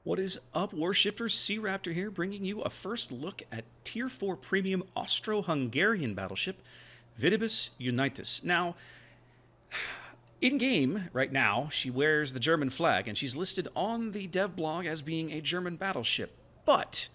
What is up, Warshippers? SeaRaptor here, bringing you a first look at Tier 4 Premium Austro-Hungarian Battleship, Viribus Unitis. Now, in-game, right now, she wears the German flag, and she's listed on the dev blog as being a German battleship. But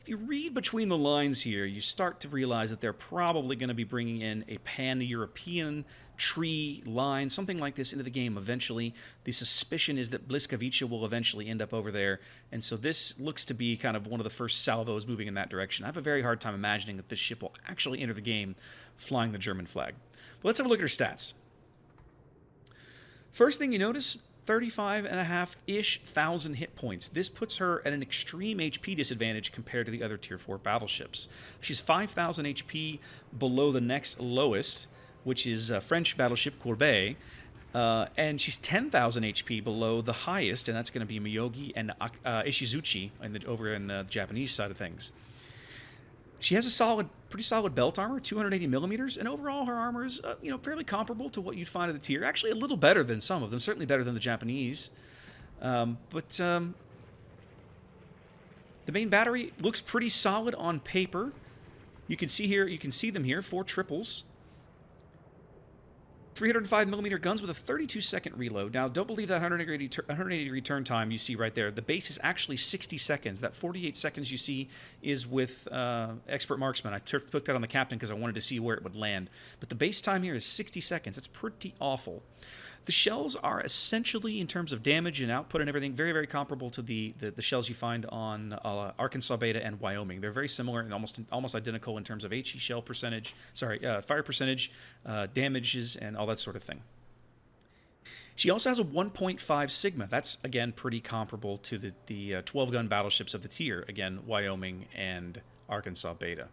if you read between the lines here, you start to realize that they're probably going to be bringing in a pan-European tree line, something like this, into the game eventually. The suspicion is that Bliskavica will eventually end up over there, and so this looks to be kind of one of the first salvos moving in that direction. I have a very hard time imagining that this ship will actually enter the game flying the German flag. But let's have a look at her stats. First thing you notice, 35.5-ish thousand hit points. This puts her at an extreme HP disadvantage compared to the other Tier 4 battleships. She's 5,000 HP below the next lowest, which is a French battleship Courbet, and she's 10,000 HP below the highest, and that's going to be Miyogi and Ishizuchi over in the Japanese side of things. She has a pretty solid belt armor, 280 millimeters, and overall her armor is fairly comparable to what you'd find at the tier. Actually, a little better than some of them, certainly better than the Japanese. The main battery looks pretty solid on paper. You can see them here, 4 triples. 305mm guns with a 32-second reload. Now, don't believe that 180 return time you see right there. The base is actually 60 seconds. That 48 seconds you see is with Expert Marksman. I took that on the Captain because I wanted to see where it would land. But the base time here is 60 seconds. That's pretty awful. The shells are essentially, in terms of damage and output and everything, very, very comparable to the shells you find on Arkansas Beta and Wyoming. They're very similar and almost identical in terms of HE shell percentage, fire percentage, damages, and all that sort of thing. She also has a 1.5 Sigma. That's, again, pretty comparable to the 12-gun battleships of the tier, again, Wyoming and Arkansas Beta.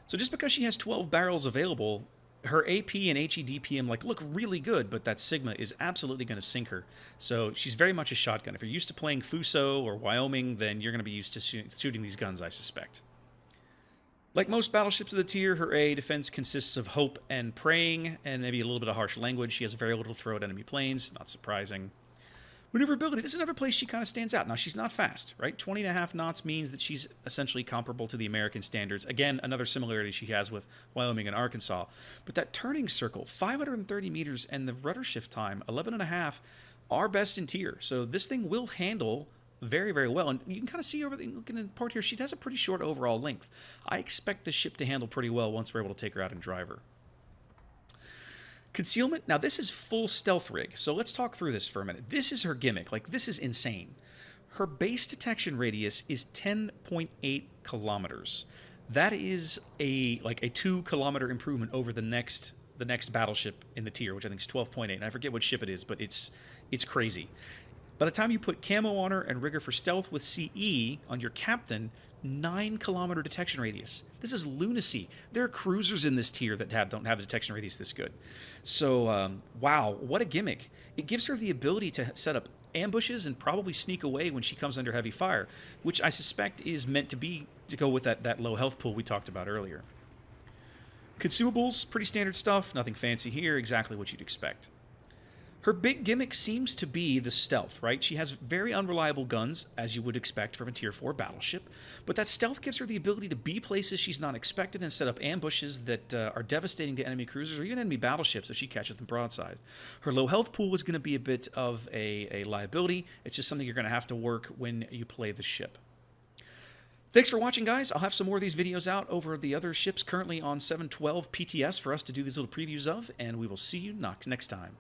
So just because she has 12 barrels available, her AP and HE DPM look really good, but that Sigma is absolutely going to sink her. So she's very much a shotgun. If you're used to playing Fuso or Wyoming, then you're going to be used to shooting these guns, I suspect. Like most battleships of the tier, her A defense consists of hope and praying, and maybe a little bit of harsh language. She has very little throw at enemy planes, not surprising. Maneuverability, this is another place she kind of stands out. Now, she's not fast, right? 20.5 knots means that she's essentially comparable to the American standards. Again, another similarity she has with Wyoming and Arkansas. But that turning circle, 530 meters, and the rudder shift time, 11.5, are best in tier. So this thing will handle very, very well. And you can kind of see looking in the part here, she has a pretty short overall length. I expect this ship to handle pretty well once we're able to take her out and drive her. Concealment. Now, this is full stealth rig, so let's talk through this for a minute. This is her gimmick. This is insane. Her base detection radius is 10.8 kilometers. That is a 2-kilometer improvement over the next battleship in the tier, which I think is 12.8. And I forget what ship it is, but it's crazy. By the time you put camo on her and rigger for stealth with CE on your Captain, 9-kilometer detection radius. This is lunacy. There are cruisers in this tier that don't have a detection radius this good. So, wow, what a gimmick. It gives her the ability to set up ambushes and probably sneak away when she comes under heavy fire, which I suspect is meant to go with that low health pool we talked about earlier. Consumables, pretty standard stuff, nothing fancy here, exactly what you'd expect. Her big gimmick seems to be the stealth, right? She has very unreliable guns, as you would expect from a Tier 4 battleship, but that stealth gives her the ability to be places she's not expected and set up ambushes that are devastating to enemy cruisers or even enemy battleships if she catches them broadside. Her low health pool is going to be a bit of a liability. It's just something you're going to have to work when you play the ship. Thanks for watching, guys. I'll have some more of these videos out over the other ships currently on 712 PTS for us to do these little previews of, and we will see you next time.